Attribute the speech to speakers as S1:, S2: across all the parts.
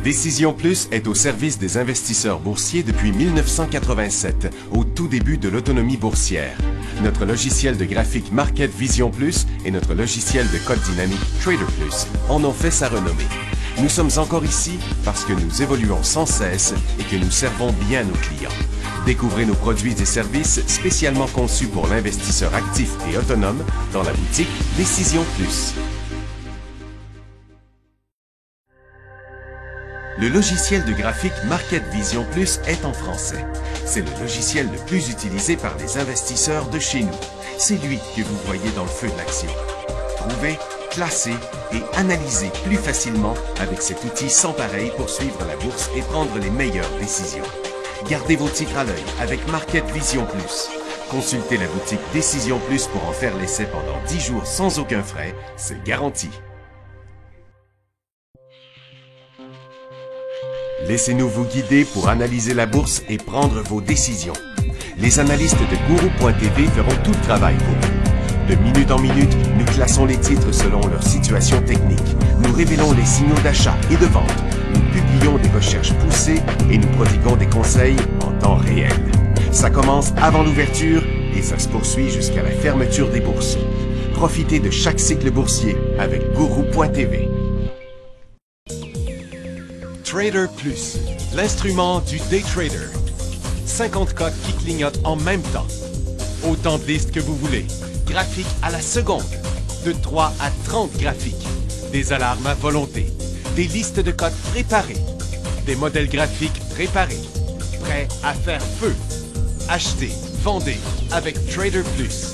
S1: Décision Plus est au service des investisseurs boursiers depuis 1987, au tout début de l'autonomie boursière. Notre logiciel de graphique Market Vision Plus et notre logiciel de code dynamique Trader Plus en ont fait sa renommée. Nous sommes encore ici parce que nous évoluons sans cesse et que nous servons bien nos clients. Découvrez nos produits et services spécialement conçus pour l'investisseur actif et autonome dans la boutique Décision Plus. Le logiciel de graphique Market Vision Plus est en français. C'est le logiciel le plus utilisé par les investisseurs de chez nous. C'est lui que vous voyez dans le feu de l'action. Trouvez, classez et analysez plus facilement avec cet outil sans pareil pour suivre la bourse et prendre les meilleures décisions. Gardez vos titres à l'œil avec Market Vision Plus. Consultez la boutique Décision Plus pour en faire l'essai pendant 10 jours sans aucun frais, c'est garanti. Laissez-nous vous guider pour analyser la bourse et prendre vos décisions. Les analystes de Guru.tv feront tout le travail pour vous. De minute en minute, nous classons les titres selon leur situation technique. Nous révélons les signaux d'achat et de vente. Nous publions des recherches poussées et nous prodiguons des conseils en temps réel. Ça commence avant l'ouverture et ça se poursuit jusqu'à la fermeture des bourses. Profitez de chaque cycle boursier avec Guru.tv. Trader Plus, l'instrument du day trader. 50 codes qui clignotent en même temps. Autant de listes que vous voulez. Graphiques à la seconde. De 3 à 30 graphiques. Des alarmes à volonté. Des listes de codes préparées. Des modèles graphiques préparés. Prêts à faire feu. Achetez, vendez avec Trader Plus.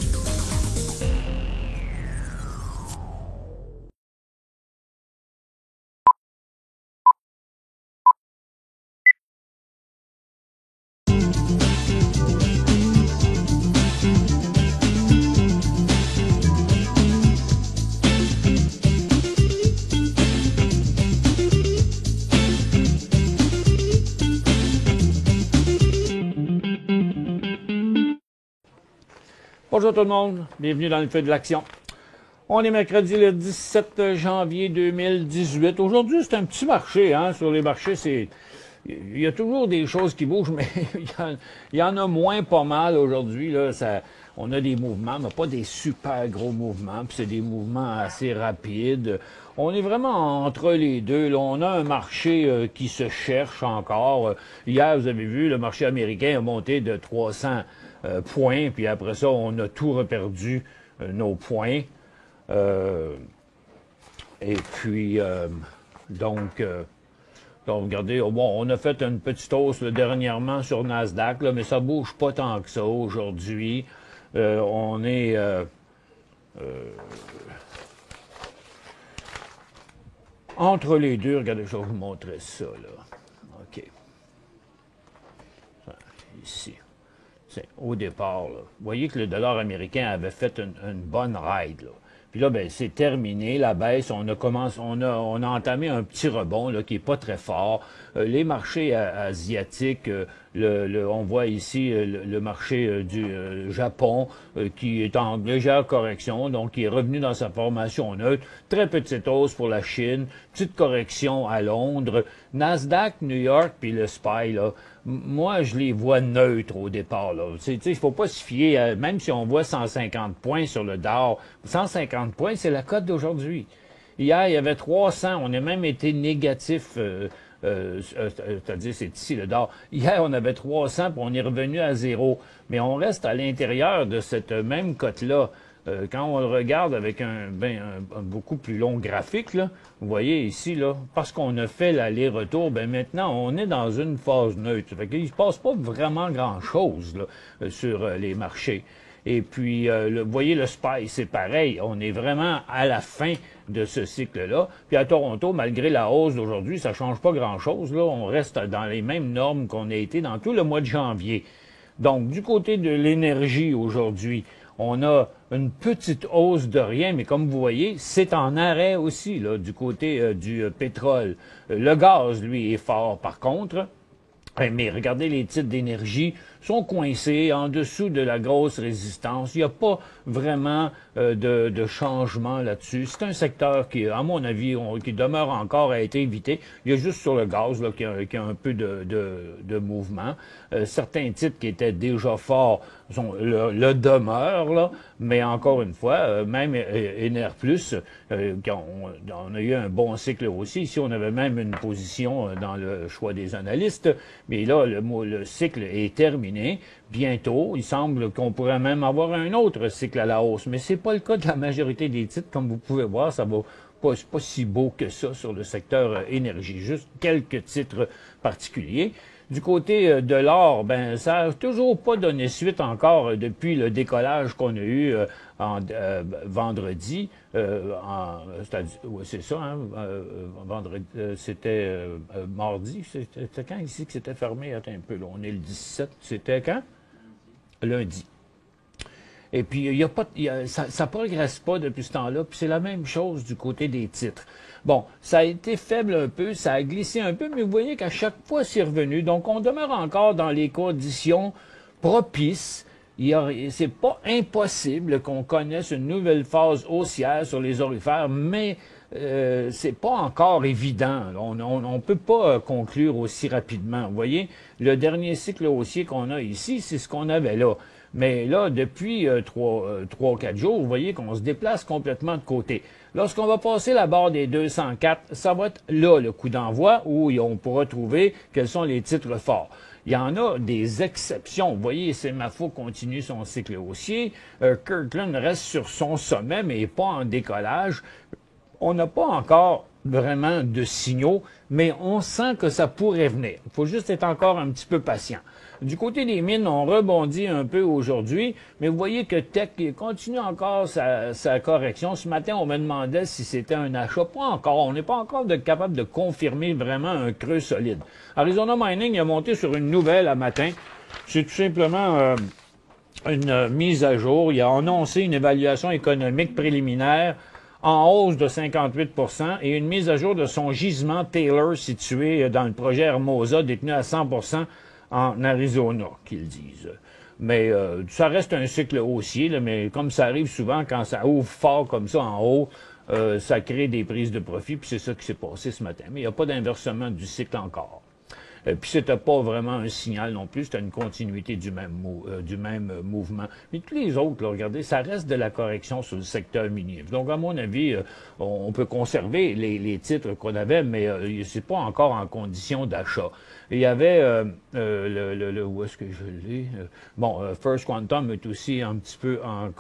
S2: Bonjour tout le monde, bienvenue dans le feu de l'action. On est mercredi le 17 janvier 2018. Aujourd'hui, c'est un petit marché. Sur les marchés, il y a toujours des choses qui bougent, mais il y en a moins pas mal aujourd'hui. On a des mouvements, mais pas des super gros mouvements. Puis c'est des mouvements assez rapides. On est vraiment entre les deux. Là. On a un marché qui se cherche encore. Hier, vous avez vu, le marché américain a monté de 300 points, puis après ça, on a tout reperdu nos points. Et puis, donc, regardez, bon, on a fait une petite hausse dernièrement sur Nasdaq, là, mais ça bouge pas tant que ça aujourd'hui. On est... entre les deux, regardez, je vais vous montrer ça, là. OK. Ici. Au départ, là, vous voyez que le dollar américain avait fait une bonne ride. Là. Puis là, ben, c'est terminé, la baisse. On a entamé un petit rebond là, qui est pas très fort. Les marchés asiatiques, on voit ici le marché du Japon qui est en légère correction, donc qui est revenu dans sa formation neutre. Très petite hausse pour la Chine, petite correction à Londres. Nasdaq, New York, puis le SPY, là, moi, je les vois neutres au départ. Il ne faut pas se fier, même si on voit 150 points sur le Dow. 150 points, c'est la cote d'aujourd'hui. Hier, il y avait 300. On a même été négatif, c'est-à-dire c'est ici le Dow. Hier, on avait 300, puis on est revenu à zéro. Mais on reste à l'intérieur de cette même cote-là. Quand on le regarde avec un beaucoup plus long graphique, là, vous voyez ici, là, parce qu'on a fait l'aller-retour, ben maintenant, on est dans une phase neutre. Fait qu'il ne se passe pas vraiment grand-chose là, sur les marchés. Et puis, vous voyez, le SPY, c'est pareil. On est vraiment à la fin de ce cycle-là. Puis à Toronto, malgré la hausse d'aujourd'hui, ça change pas grand-chose. Là, on reste dans les mêmes normes qu'on a été dans tout le mois de janvier. Donc, du côté de l'énergie aujourd'hui, on a une petite hausse de rien, mais comme vous voyez, c'est en arrêt aussi, là, du côté du pétrole. Le gaz, lui, est fort, par contre. Mais regardez les titres d'énergie, sont coincés en dessous de la grosse résistance. Il n'y a pas vraiment de changement là-dessus. C'est un secteur qui, à mon avis, qui demeure encore à être évité. Il y a juste sur le gaz là, qui a un peu de mouvement. Certains titres qui étaient déjà forts le demeurent, là, mais encore une fois, même Ener Plus, on a eu un bon cycle aussi. Ici, on avait même une position dans le choix des analystes, mais là, le cycle est terminé. Bientôt, il semble qu'on pourrait même avoir un autre cycle à la hausse, mais c'est pas le cas de la majorité des titres. Comme vous pouvez voir, ça va c'est pas si beau que ça sur le secteur énergie, juste quelques titres particuliers. Du côté de l'or, ben ça n'a toujours pas donné suite encore depuis le décollage qu'on a eu vendredi. C'est ça, hein, vendredi, c'était mardi. C'était quand ici que c'était fermé? Attends un peu, là, on est le 17. C'était quand? Lundi. Et puis, ça progresse pas depuis ce temps-là. Puis c'est la même chose du côté des titres. Bon, ça a été faible un peu, ça a glissé un peu, mais vous voyez qu'à chaque fois, c'est revenu. Donc, on demeure encore dans les conditions propices. C'est pas impossible qu'on connaisse une nouvelle phase haussière sur les orifères, mais c'est pas encore évident. On peut pas conclure aussi rapidement. Vous voyez, le dernier cycle haussier qu'on a ici, c'est ce qu'on avait là. Mais là, depuis 3-4 jours, vous voyez qu'on se déplace complètement de côté. Lorsqu'on va passer la barre des 204, ça va être là le coup d'envoi où on pourra trouver quels sont les titres forts. Il y en a des exceptions. Vous voyez, Semafo continue son cycle haussier. Kirkland reste sur son sommet, mais pas en décollage. On n'a pas encore vraiment de signaux, mais on sent que ça pourrait venir. Il faut juste être encore un petit peu patient. Du côté des mines, on rebondit un peu aujourd'hui, mais vous voyez que Teck continue encore sa correction. Ce matin, on me demandait si c'était un achat. Pas encore. On n'est pas encore capable de confirmer vraiment un creux solide. Arizona Mining a monté sur une nouvelle à matin. C'est tout simplement une mise à jour. Il a annoncé une évaluation économique préliminaire en hausse de 58 % et une mise à jour de son gisement Taylor situé dans le projet Hermosa, détenu à 100 % en Arizona, qu'ils disent. Mais ça reste un cycle haussier, là, mais comme ça arrive souvent, quand ça ouvre fort comme ça en haut, ça crée des prises de profit, puis c'est ça qui s'est passé ce matin. Mais il n'y a pas d'inversement du cycle encore. Puis c'était pas vraiment un signal non plus, c'était une continuité du même mouvement. Mais tous les autres, là, regardez, ça reste de la correction sur le secteur minier. Donc, à mon avis, on peut conserver les titres qu'on avait, mais c'est pas encore en condition d'achat. Il y avait où est-ce que je l'ai? First Quantum est aussi un petit peu en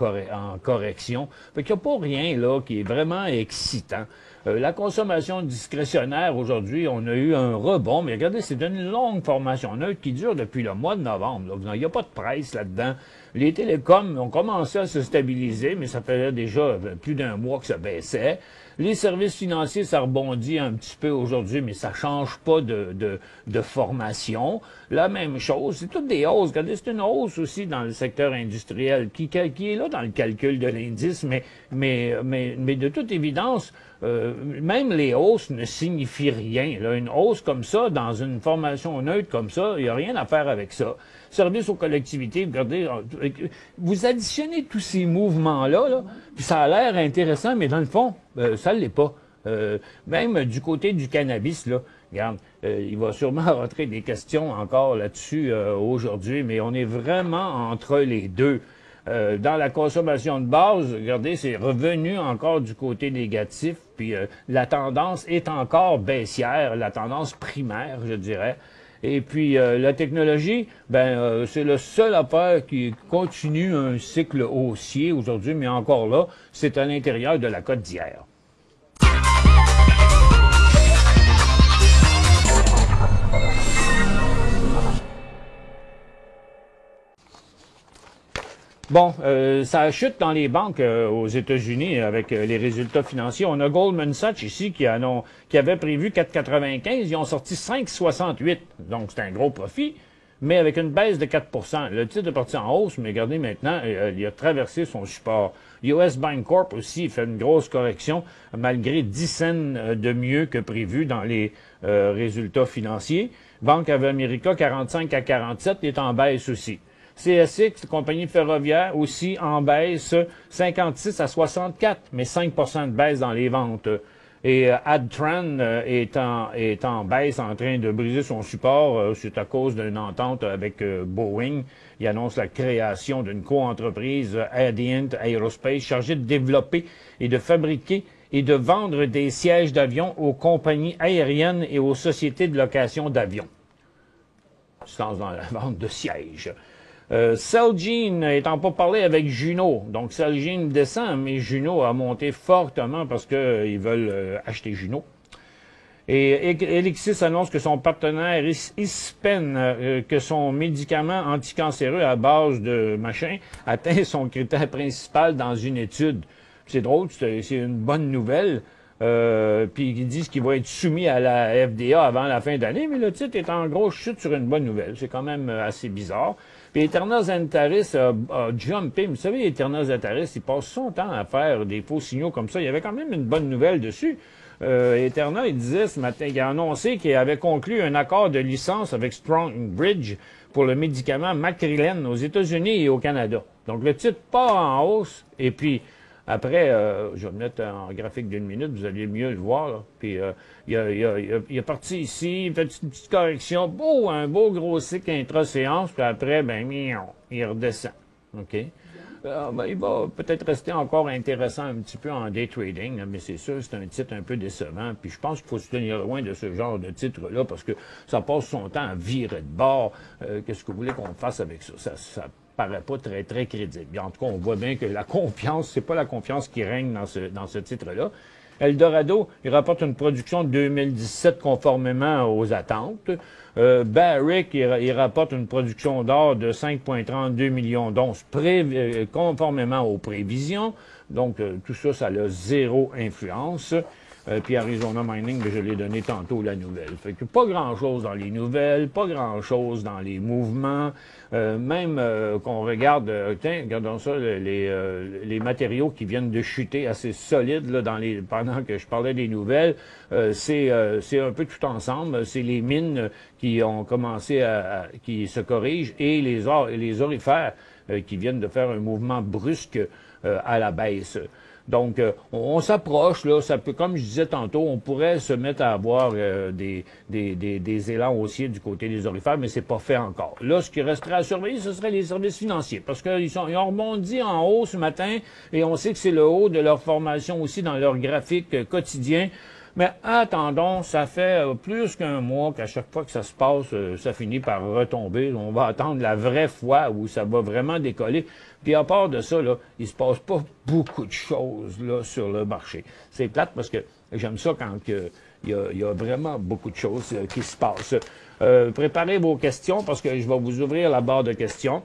S2: correction. Fait qu'il n'y a pas rien là qui est vraiment excitant. La consommation discrétionnaire, aujourd'hui, on a eu un rebond, mais regardez, c'est une longue formation neutre qui dure depuis le mois de novembre. Il n'y a pas de presse là-dedans. Les télécoms ont commencé à se stabiliser, mais ça faisait déjà plus d'un mois que ça baissait. Les services financiers, ça rebondit un petit peu aujourd'hui, mais ça change pas de formation. La même chose, c'est toutes des hausses. Regardez, c'est une hausse aussi dans le secteur industriel qui est là dans le calcul de l'indice, mais de toute évidence, même les hausses ne signifient rien. Là, une hausse comme ça, dans une formation neutre comme ça, il n'y a rien à faire avec ça. Service aux collectivités, regardez, vous additionnez tous ces mouvements-là, là, puis ça a l'air intéressant, mais dans le fond, ça ne l'est pas. Même du côté du cannabis, là, regarde, il va sûrement rentrer des questions encore là-dessus aujourd'hui, mais on est vraiment entre les deux. Dans la consommation de base, regardez, c'est revenu encore du côté négatif, puis la tendance est encore baissière, la tendance primaire, je dirais. Et puis la technologie, c'est le seul affaire qui continue un cycle haussier aujourd'hui, mais encore là, c'est à l'intérieur de la cote d'hier. Bon, ça chute dans les banques aux États-Unis avec les résultats financiers. On a Goldman Sachs ici qui avait prévu 4,95. Ils ont sorti 5,68. Donc, c'est un gros profit, mais avec une baisse de 4 %. Le titre est parti en hausse, mais regardez maintenant, il a traversé son support. US Bank Corp aussi fait une grosse correction, malgré 10 cents de mieux que prévu dans les résultats financiers. Bank of America, 45 à 47, est en baisse aussi. CSX, compagnie ferroviaire, aussi en baisse, 56 à 64, mais 5 de baisse dans les ventes. Et Adtran est en baisse, en train de briser son support. C'est à cause d'une entente avec Boeing. Il annonce la création d'une co-entreprise, Adient Aerospace, chargée de développer et de fabriquer et de vendre des sièges d'avion aux compagnies aériennes et aux sociétés de location d'avions. Se lance dans la vente de sièges. Celgene étant pas parlé avec Juno. Donc Celgene descend, mais Juno a monté fortement parce qu'ils veulent acheter Juno. Et Elixis annonce que son partenaire Ispen, que son médicament anticancéreux à base de machin atteint son critère principal dans une étude. C'est drôle, c'est une bonne nouvelle. Puis ils disent qu'il va être soumis à la FDA avant la fin d'année, mais le titre est en grosse chute sur une bonne nouvelle. C'est quand même assez bizarre. Puis Eterna Zentaris a jumpé. Vous savez, Eterna Zentaris, il passe son temps à faire des faux signaux comme ça. Il y avait quand même une bonne nouvelle dessus. Eterna, il disait ce matin, il a annoncé qu'il avait conclu un accord de licence avec Strongbridge pour le médicament Macrylen aux États-Unis et au Canada. Donc le titre part en hausse, et puis après, je vais le mettre en graphique d'une minute, vous allez mieux le voir. Là. Puis il est parti ici, il fait une petite correction, un beau gros cycle intra-séance, puis après, il redescend. OK? Il va peut-être rester encore intéressant un petit peu en day trading, là, mais c'est sûr, c'est un titre un peu décevant. Puis je pense qu'il faut se tenir loin de ce genre de titre-là, parce que ça passe son temps à virer de bord. Qu'est-ce que vous voulez qu'on fasse avec ça? Ça paraît pas très, très crédible. En tout cas, on voit bien que la confiance, c'est pas la confiance qui règne dans ce titre-là. Eldorado, il rapporte une production de 2017 conformément aux attentes. Barrick, il rapporte une production d'or de 5,32 millions d'onces conformément aux prévisions. Donc, tout ça, ça a zéro influence. Puis Arizona Mining, je l'ai donné tantôt la nouvelle. Fait que pas grand-chose dans les nouvelles, pas grand-chose dans les mouvements. Même qu'on regarde, regardons ça, les matériaux qui viennent de chuter assez solides là, pendant que je parlais des nouvelles, c'est un peu tout ensemble. C'est les mines qui ont commencé qui se corrigent et les orifères qui viennent de faire un mouvement brusque à la baisse. Donc, on s'approche, là, ça peut, comme je disais tantôt, on pourrait se mettre à avoir des élans haussiers du côté des orifères, mais c'est pas fait encore. Là, ce qui resterait à surveiller, ce serait les services financiers, parce qu'ils ont rebondi en haut ce matin, et on sait que c'est le haut de leur formation aussi dans leur graphique quotidien. Mais attendons, ça fait plus qu'un mois qu'à chaque fois que ça se passe, ça finit par retomber. On va attendre la vraie fois où ça va vraiment décoller. Puis à part de ça, là, il se passe pas beaucoup de choses là sur le marché. C'est plate parce que j'aime ça quand il y a vraiment beaucoup de choses qui se passent. Préparez vos questions parce que je vais vous ouvrir la barre de questions.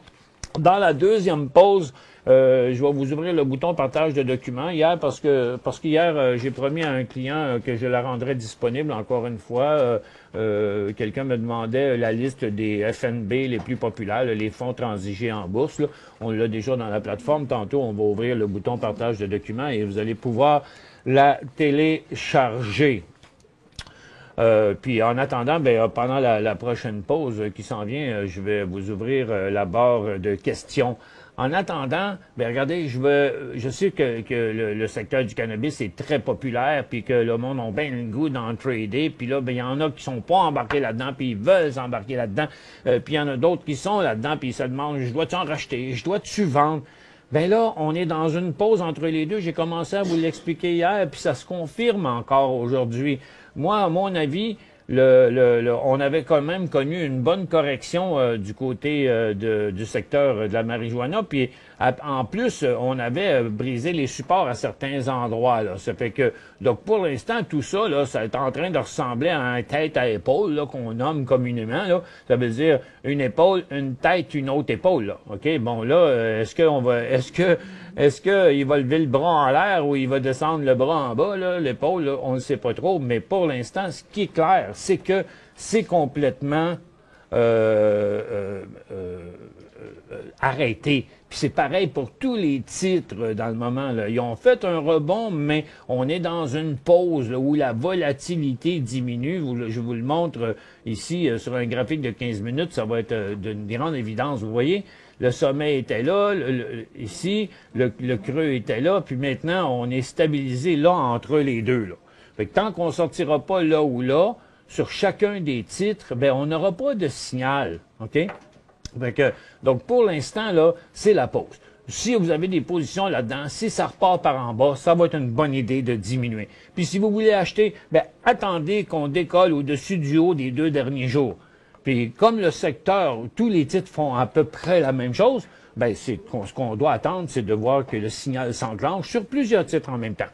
S2: Dans la deuxième pause, je vais vous ouvrir le bouton partage de documents hier parce qu'hier j'ai promis à un client que je la rendrais disponible encore une fois. Quelqu'un me demandait la liste des FNB les plus populaires, les fonds transigés en bourse. Là. On l'a déjà dans la plateforme. Tantôt, on va ouvrir le bouton partage de documents et vous allez pouvoir la télécharger. Puis en attendant, pendant la prochaine pause qui s'en vient, je vais vous ouvrir la barre de questions. En attendant, regardez, je sais que le secteur du cannabis est très populaire, puis que le monde a bien le goût d'en trader, puis là, il y en a qui sont pas embarqués là-dedans, puis ils veulent s'embarquer là-dedans, puis il y en a d'autres qui sont là-dedans, puis ils se demandent, je dois-tu en racheter, je dois-tu vendre? Ben là, on est dans une pause entre les deux. J'ai commencé à vous l'expliquer hier, puis ça se confirme encore aujourd'hui. Moi, à mon avis, on avait quand même connu une bonne correction du côté du secteur de la marijuana, puis en plus, on avait brisé les supports à certains endroits. Là. Ça fait que, donc pour l'instant, tout ça, là, ça est en train de ressembler à un tête à épaule là, qu'on nomme communément. Là. Ça veut dire une épaule, une tête, une autre épaule. Là. OK? Bon, là, est-ce qu'il va lever le bras en l'air ou il va descendre le bras en bas, là, l'épaule, là, on ne sait pas trop. Mais pour l'instant, ce qui est clair, c'est que c'est complètement arrêter. Puis c'est pareil pour tous les titres dans le moment, là. Ils ont fait un rebond, mais on est dans une pause là, où la volatilité diminue. Je vous le montre ici sur un graphique de 15 minutes, ça va être d'une grande évidence. Vous voyez, le sommet était là, ici, le creux était là, puis maintenant, on est stabilisé là entre les deux. Là. Fait que tant qu'on sortira pas là ou là, sur chacun des titres, ben on n'aura pas de signal, OK? Fait que, donc, pour l'instant, là, c'est la pause. Si vous avez des positions là-dedans, si ça repart par en bas, ça va être une bonne idée de diminuer. Puis si vous voulez acheter, ben attendez qu'on décolle au-dessus du haut des 2 derniers jours. Puis comme le secteur, tous les titres font à peu près la même chose, ben ce qu'on doit attendre, c'est de voir que le signal s'enclenche sur plusieurs titres en même temps.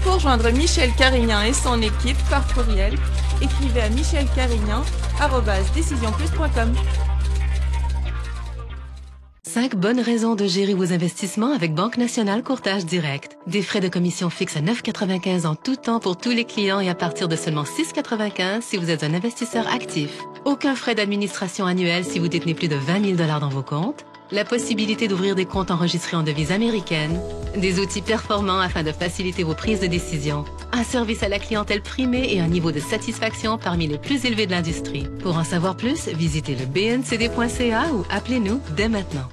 S3: Pour joindre Michel Carignan et son équipe par courriel, écrivez à michelcarignan@decisionplus.com.
S4: 5 bonnes raisons de gérer vos investissements avec Banque Nationale Courtage Direct. Des frais de commission fixes à 9,95 en tout temps pour tous les clients et à partir de seulement 6,95 si vous êtes un investisseur actif. Aucun frais d'administration annuel si vous détenez plus de 20 000 $ dans vos comptes. La possibilité d'ouvrir des comptes enregistrés en devise américaine. Des outils performants afin de faciliter vos prises de décision. Un service à la clientèle primé et un niveau de satisfaction parmi les plus élevés de l'industrie. Pour en savoir plus, visitez le bncd.ca ou appelez-nous dès maintenant.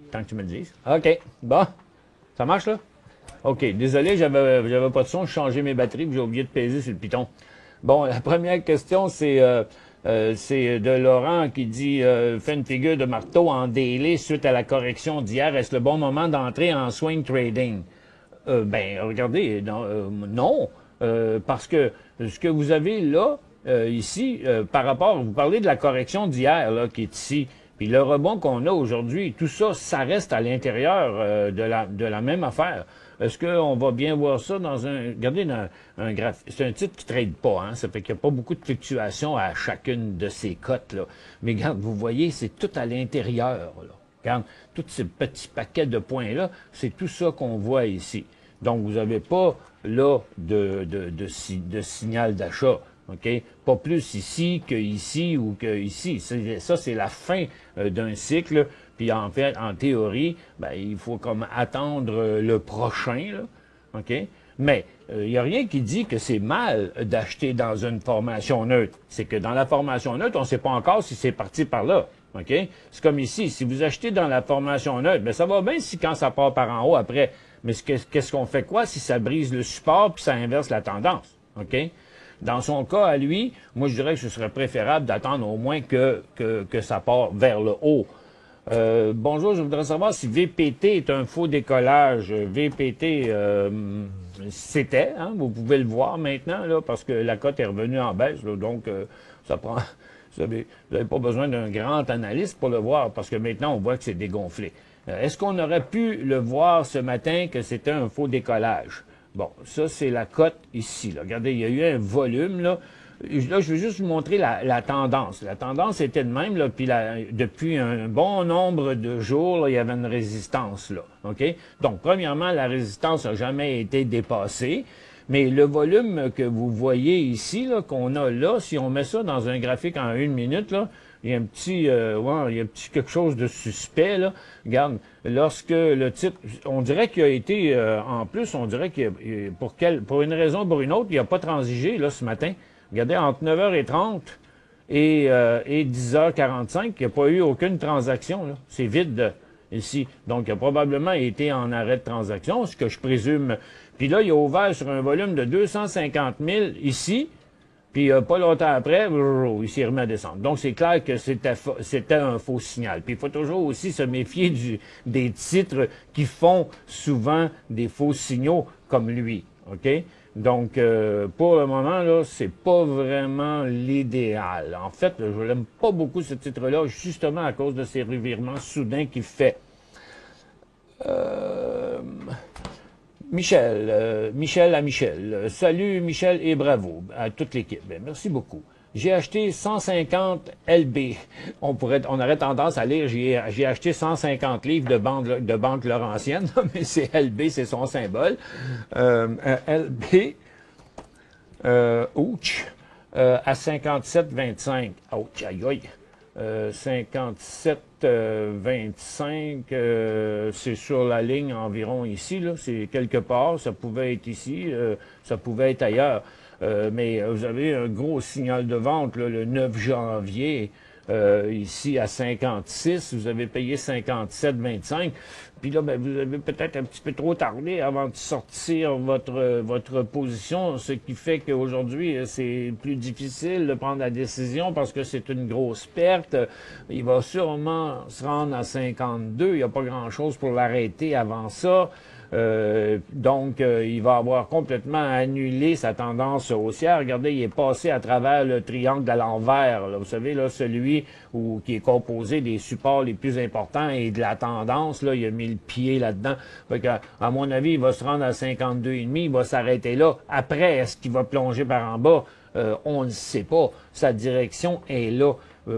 S2: Tant que tu me le dises. OK. Bon. Ça marche, là? OK. Désolé, j'avais pas de son. J'ai changé mes batteries puis j'ai oublié de peser sur le piton. Bon, la première question, c'est de Laurent qui dit fait une figure de marteau en daily suite à la correction d'hier. Est-ce le bon moment d'entrer en swing trading? Ben, regardez, non. Parce que ce que vous avez là, ici, par rapport, vous parlez de la correction d'hier, là, qui est ici. Puis le rebond qu'on a aujourd'hui, tout ça, ça reste à l'intérieur de la même affaire. Est-ce qu'on va bien voir ça dans un... Regardez, dans un graphique. C'est un titre qui ne trade pas, hein. Ça fait qu'il n'y a pas beaucoup de fluctuations à chacune de ces cotes, là. Mais regarde, vous voyez, c'est tout à l'intérieur, là. Regarde, tous ces petits paquets de points-là, c'est tout ça qu'on voit ici. Donc, vous n'avez pas, là, de signal d'achat. OK? Pas plus ici que ici ou que ici. Ça, c'est la fin d'un cycle. Puis en fait, en théorie, ben, il faut comme attendre le prochain, là. OK? Mais il n'y a rien qui dit que c'est mal d'acheter dans une formation neutre. C'est que dans la formation neutre, on ne sait pas encore si c'est parti par là. OK? C'est comme ici. Si vous achetez dans la formation neutre, ben, ça va bien si quand ça part par en haut après. Mais qu'est-ce qu'on fait quoi si ça brise le support puis ça inverse la tendance? OK? Dans son cas, à lui, moi, je dirais que ce serait préférable d'attendre au moins que ça part vers le haut. Bonjour, je voudrais savoir si VPT est un faux décollage. VPT, c'était, hein, vous pouvez le voir maintenant, là, parce que la cote est revenue en baisse, là, donc ça prend... Vous n'avez pas besoin d'un grand analyste pour le voir, parce que maintenant, on voit que c'est dégonflé. Est-ce qu'on aurait pu le voir ce matin que c'était un faux décollage? Bon, ça, c'est la cote ici, là. Regardez, il y a eu un volume, là. Là, je vais juste vous montrer la tendance. La tendance était de même, là, puis depuis un bon nombre de jours, là, il y avait une résistance, là. OK? Donc, premièrement, la résistance n'a jamais été dépassée. Mais le volume que vous voyez ici, là, qu'on a là, si on met ça dans un graphique en 1 minute, là, il y a un petit, il y a un petit quelque chose de suspect, là. Regarde, lorsque le titre, on dirait qu'il a été, en plus, on dirait que pour une raison ou pour une autre, il n'a pas transigé, là, ce matin. Regardez, entre 9h30 et 10h45, il n'y a pas eu aucune transaction, là. C'est vide, ici. Donc, il a probablement été en arrêt de transaction, ce que je présume. Puis là, il a ouvert sur un volume de 250 000 ici. Puis pas longtemps après, il s'est remis à descendre. Donc, c'est clair que c'était un faux signal. Puis il faut toujours aussi se méfier des titres qui font souvent des faux signaux comme lui. OK? Donc, pour le moment, là, c'est pas vraiment l'idéal. En fait, je l'aime pas beaucoup, ce titre-là, justement à cause de ces revirements soudains qu'il fait. Michel à Michel. Salut Michel et bravo à toute l'équipe. Ben, merci beaucoup. J'ai acheté 150 LB. On aurait tendance à lire, j'ai acheté 150 livres de banque laurentienne, mais c'est LB, c'est son symbole. LB, ouch, à 57,25. Ouch, aïe aïe. 57,25, c'est sur la ligne environ ici, là, c'est quelque part, ça pouvait être ici, ça pouvait être ailleurs. Mais vous avez un gros signal de vente là, le 9 janvier, ici à 56, vous avez payé 57,25. Puis là, ben, vous avez peut-être un petit peu trop tardé avant de sortir votre position, ce qui fait qu'aujourd'hui, c'est plus difficile de prendre la décision parce que c'est une grosse perte. Il va sûrement se rendre à 52. Il n'y a pas grand-chose pour l'arrêter avant ça. Donc, il va avoir complètement annulé sa tendance haussière. Regardez, il est passé à travers le triangle à l'envers. Vous savez, là, celui qui est composé des supports les plus importants et de la tendance. Là, il a mis le pied là-dedans. Fait que, à mon avis, il va se rendre à 52,5. Il va s'arrêter là. Après, est-ce qu'il va plonger par en bas? On ne sait pas. Sa direction est là.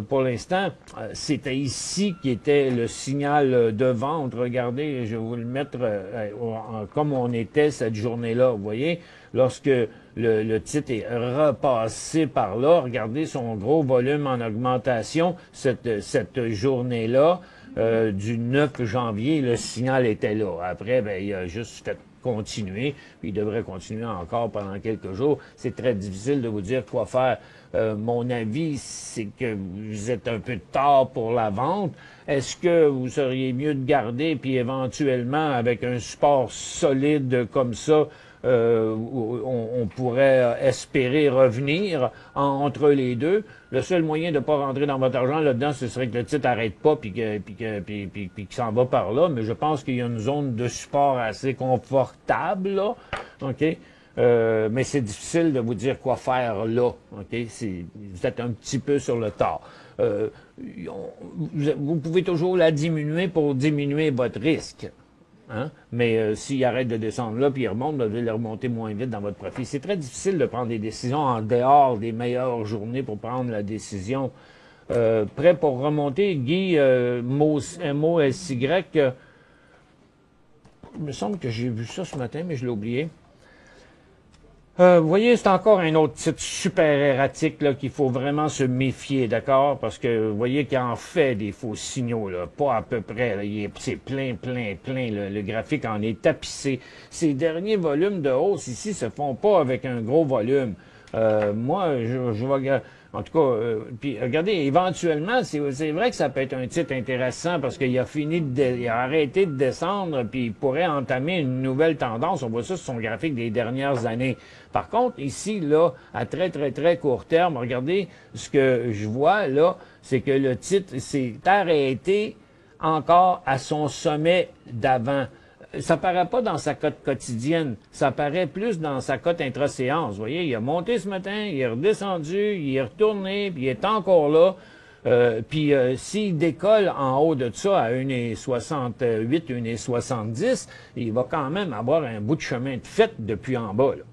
S2: Pour l'instant, c'était ici qui était le signal de vente. Regardez, je vais vous le mettre comme on était cette journée-là. Vous voyez, lorsque le titre est repassé par là, regardez son gros volume en augmentation cette journée-là du 9 janvier, le signal était là. Après, ben, il a juste fait continuer, puis il devrait continuer encore pendant quelques jours. C'est très difficile de vous dire quoi faire. Mon avis, c'est que vous êtes un peu tard pour la vente. Est-ce que vous seriez mieux de garder, puis éventuellement, avec un support solide comme ça, on pourrait espérer revenir entre les deux. Le seul moyen de ne pas rentrer dans votre argent là-dedans, ce serait que le titre n'arrête pas puis qu'il s'en va par là. Mais je pense qu'il y a une zone de support assez confortable, là. OK? Mais c'est difficile de vous dire quoi faire là. OK? Vous êtes un petit peu sur le tard. Vous pouvez toujours la diminuer pour diminuer votre risque. Hein? Mais s'il arrête de descendre là, puis il remonte, vous devez le remonter moins vite dans votre profit. C'est très difficile de prendre des décisions en dehors des meilleures journées pour prendre la décision. Prêt pour remonter, Guy, MOSY, il me semble que j'ai vu ça ce matin, mais je l'ai oublié. Vous voyez, c'est encore un autre titre super erratique là qu'il faut vraiment se méfier, d'accord? Parce que vous voyez qu'il en fait des faux signaux, là, pas à peu près. C'est plein. Le graphique en est tapissé. Ces derniers volumes de hausse ici se font pas avec un gros volume. Moi, je vais... En tout cas, puis regardez, éventuellement, c'est vrai que ça peut être un titre intéressant parce qu'il a il a arrêté de descendre puis il pourrait entamer une nouvelle tendance. On voit ça sur son graphique des dernières années. Par contre, ici, là, à très court terme, regardez, ce que je vois, là, c'est que le titre s'est arrêté encore à son sommet d'avant. Ça paraît pas dans sa cote quotidienne, ça paraît plus dans sa cote intra-séance. Vous voyez, il a monté ce matin, il est redescendu, il est retourné, puis il est encore là. Puis s'il décolle en haut de ça à 1,68, 1,70, il va quand même avoir un bout de chemin de fait depuis en bas, là.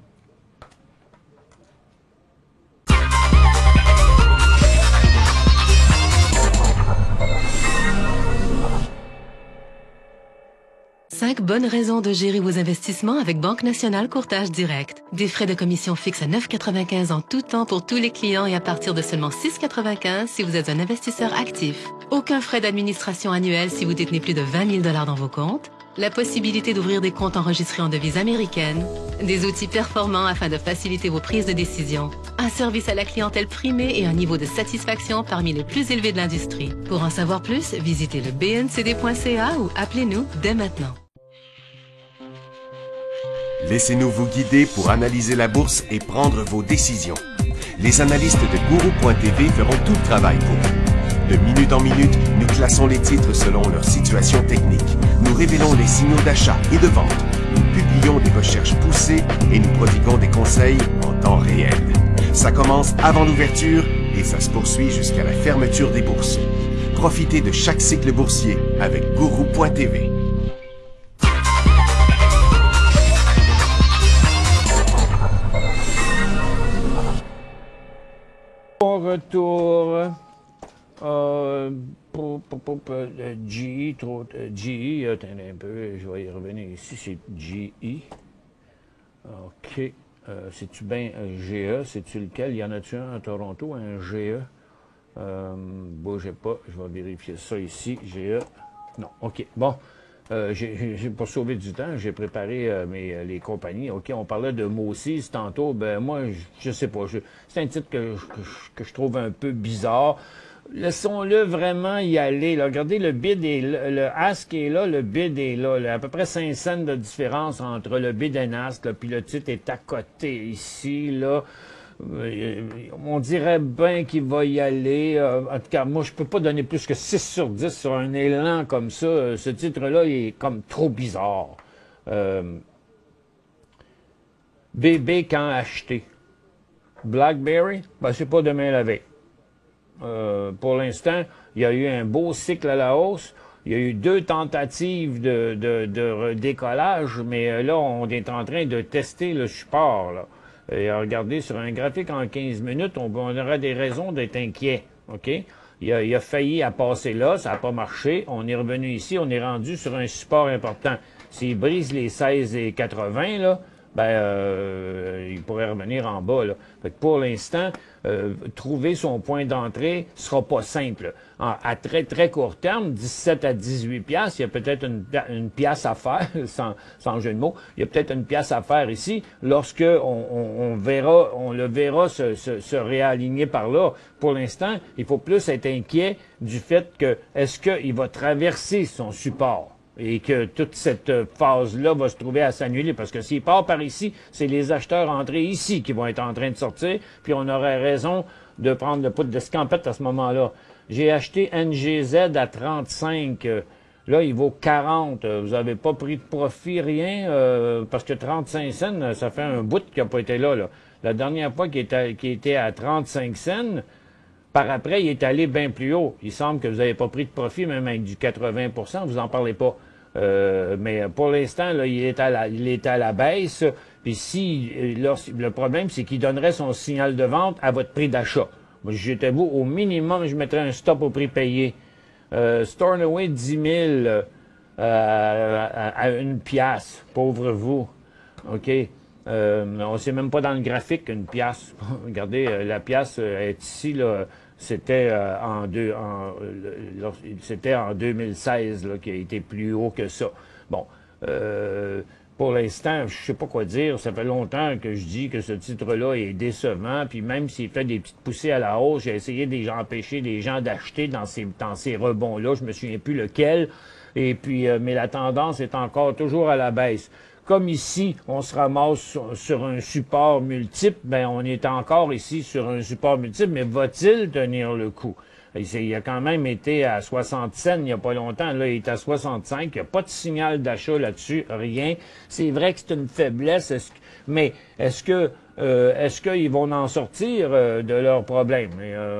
S4: 5 bonnes raisons de gérer vos investissements avec Banque Nationale Courtage Direct. Des frais de commission fixes à 9,95 en tout temps pour tous les clients et à partir de seulement 6,95 si vous êtes un investisseur actif. Aucun frais d'administration annuel si vous détenez plus de 20 000 $ dans vos comptes. La possibilité d'ouvrir des comptes enregistrés en devise américaine. Des outils performants afin de faciliter vos prises de décision. Un service à la clientèle primé et un niveau de satisfaction parmi les plus élevés de l'industrie. Pour en savoir plus, visitez le bncd.ca ou appelez-nous dès maintenant.
S1: Laissez-nous vous guider pour analyser la bourse et prendre vos décisions. Les analystes de Guru.tv feront tout le travail pour vous. De minute en minute, nous classons les titres selon leur situation technique. Nous révélons les signaux d'achat et de vente. Nous publions des recherches poussées et nous prodiguons des conseils en temps réel. Ça commence avant l'ouverture et ça se poursuit jusqu'à la fermeture des bourses. Profitez de chaque cycle boursier avec Guru.tv.
S2: Au retour, GE, attends un peu, je vais y revenir ici, c'est GE. OK. C'est-tu bien GE? C'est-tu lequel? Y en a-tu un à Toronto, un GE? Bougez pas, je vais vérifier ça ici. GE. Non, OK. Bon. Pour sauver du temps, j'ai préparé les compagnies. OK, on parlait de Moïse tantôt. Ben moi, je sais pas. C'est un titre que je trouve un peu bizarre. Laissons-le vraiment y aller. Là. Regardez, le bid est là, le ask est là, le bid est là. À peu près 5 cents de différence entre le bid et ask, puis le titre est à côté ici, là. On dirait bien qu'il va y aller. En tout cas, moi, je peux pas donner plus que 6 sur 10 sur un élan comme ça. Ce titre-là, il est comme trop bizarre. Bébé quand acheter. BlackBerry, ben, c'est pas demain la veille. Pour l'instant, il y a eu un beau cycle à la hausse. Il y a eu 2 tentatives de décollage, mais là, on est en train de tester le support, là. Et regardez, sur un graphique en 15 minutes, on aura des raisons d'être inquiet. OK? Il a failli à passer là, ça n'a pas marché. On est revenu ici, on est rendu sur un support important. S'il brise les 16,80, là, ben, il pourrait revenir en bas, là. Fait que pour l'instant, trouver son point d'entrée sera pas simple. À très, très court terme, 17 à 18 piastres, il y a peut-être une pièce à faire, sans jeu de mots. Il y a peut-être une pièce à faire ici lorsque on le verra se réaligner par là. Pour l'instant, il faut plus être inquiet du fait que est-ce qu'il va traverser son support? Et que toute cette phase-là va se trouver à s'annuler. Parce que s'il part par ici, c'est les acheteurs entrés ici qui vont être en train de sortir, puis on aurait raison de prendre le poudre d'escampette à ce moment-là. J'ai acheté NGZ à 35. Là, il vaut 40. Vous n'avez pas pris de profit, rien, parce que 35 cents, ça fait un bout qui n'a pas été là. La dernière fois qu'il était à 35 cents, par après, il est allé bien plus haut. Il semble que vous n'avez pas pris de profit, même avec du 80%, vous n'en parlez pas. Mais pour l'instant, là, il est à la baisse. Puis le problème, c'est qu'il donnerait son signal de vente à votre prix d'achat. Moi, j'étais vous, au minimum, je mettrais un stop au prix payé. Stornoway, 10 000 à 1 piastre. Pauvre vous. OK. On sait même pas dans le graphique une pièce. Regardez, la pièce est ici, là. C'était en 2016 là, qui a été plus haut que ça. Bon, pour l'instant, je sais pas quoi dire. Ça fait longtemps que je dis que ce titre-là est décevant. Puis même s'il fait des petites poussées à la hausse, j'ai essayé d'empêcher les gens d'acheter dans ces rebonds-là. Je me souviens plus lequel. Et puis, mais la tendance est encore toujours à la baisse. Comme ici, on se ramasse sur un support multiple, ben on est encore ici sur un support multiple, mais va-t-il tenir le coup? Il a quand même été à 60 cents il n'y a pas longtemps. Là, il est à 65. Il n'y a pas de signal d'achat là-dessus, rien. C'est vrai que c'est une faiblesse, mais est-ce qu'ils vont en sortir de leurs problèmes?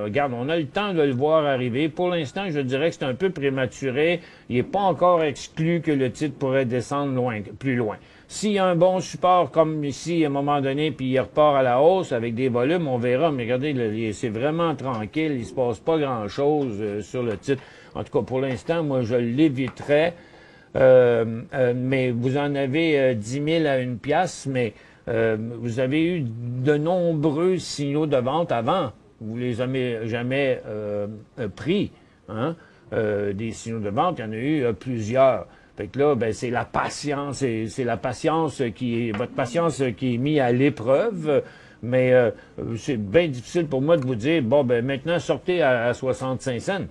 S2: Regarde, on a le temps de le voir arriver. Pour l'instant, je dirais que c'est un peu prématuré. Il n'est pas encore exclu que le titre pourrait descendre plus loin. S'il y a un bon support comme ici, à un moment donné, puis il repart à la hausse avec des volumes, on verra. Mais regardez, c'est vraiment tranquille. Il se passe pas grand-chose sur le titre. En tout cas, pour l'instant, moi, je l'éviterais. mais vous en avez 10 000 à une pièce, mais vous avez eu de nombreux signaux de vente avant. Vous les avez jamais pris, hein? Des signaux de vente, il y en a eu plusieurs. Fait que là, ben, c'est la patience, c'est la patience votre patience qui est mise à l'épreuve. Mais c'est bien difficile pour moi de vous dire, bon, ben maintenant, sortez à 65 cents.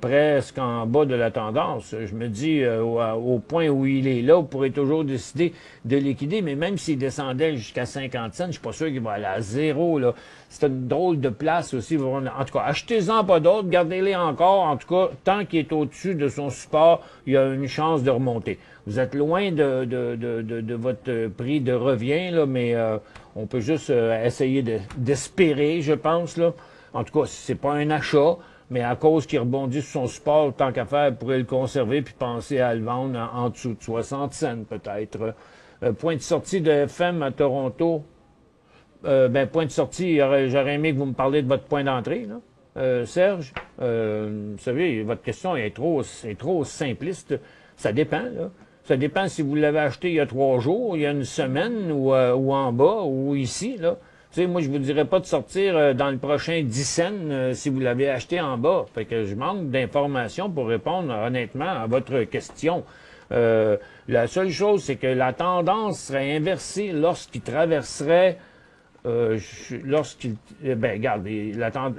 S2: Presque en bas de la tendance. Je me dis, au point où il est là, vous pourrez toujours décider de liquider, mais même s'il descendait jusqu'à 50 cents, je suis pas sûr qu'il va aller à zéro, là. C'est une drôle de place aussi. En tout cas, achetez-en pas d'autres, gardez-les encore. En tout cas, tant qu'il est au-dessus de son support, il y a une chance de remonter. Vous êtes loin de votre prix de revient, là, mais on peut juste essayer d'espérer, je pense, là. En tout cas, c'est pas un achat, mais à cause qu'il rebondit sur son support, tant qu'à faire, vous pourrez le conserver puis penser à le vendre en dessous de 60 cents, peut-être. Point de sortie de FM à Toronto. Point de sortie, j'aurais aimé que vous me parliez de votre point d'entrée, là. Serge, vous savez, votre question est trop simpliste. Ça dépend, là. Ça dépend si vous l'avez acheté il y a 3 jours, il y a une semaine, ou en bas, ou ici, là. Tu sais, moi, je vous dirais pas de sortir dans le prochain 10 cents si vous l'avez acheté en bas. Fait que je manque d'informations pour répondre honnêtement à votre question. La seule chose, c'est que la tendance serait inversée lorsqu'il traverserait regardez,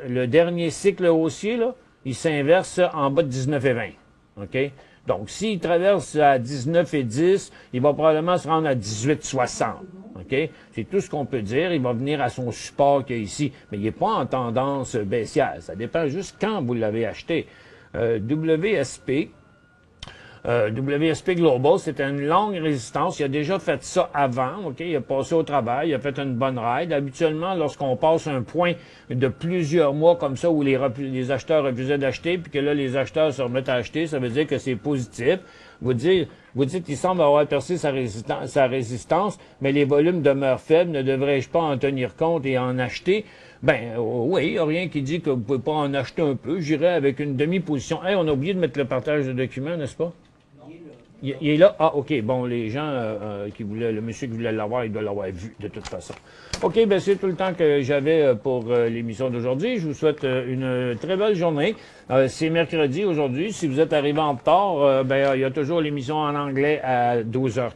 S2: le dernier cycle haussier, là, il s'inverse en bas de 19,20. OK? Donc, s'il traverse à 19,10, il va probablement se rendre à 18,60. OK? C'est tout ce qu'on peut dire. Il va venir à son support qu'il y a ici. Mais il n'est pas en tendance baissière. Ça dépend juste quand vous l'avez acheté. WSP Global, c'était une longue résistance. Il a déjà fait ça avant, OK? Il a passé au travail, il a fait une bonne ride. Habituellement, lorsqu'on passe un point de plusieurs mois comme ça où les acheteurs refusaient d'acheter, puis que là, les acheteurs se remettent à acheter, ça veut dire que c'est positif. Vous dites qu'il semble avoir percé sa résistance, mais les volumes demeurent faibles. Ne devrais-je pas en tenir compte et en acheter? Oui, il n'y a rien qui dit que vous ne pouvez pas en acheter un peu. J'irai avec une demi-position. Hey, on a oublié de mettre le partage de documents, n'est-ce pas? Il est là? Ah, OK. Bon, les gens le monsieur qui voulait l'avoir, il doit l'avoir vu, de toute façon. OK, c'est tout le temps que j'avais pour l'émission d'aujourd'hui. Je vous souhaite une très belle journée. C'est mercredi aujourd'hui. Si vous êtes arrivé en retard, il y a toujours l'émission en anglais à 12h30.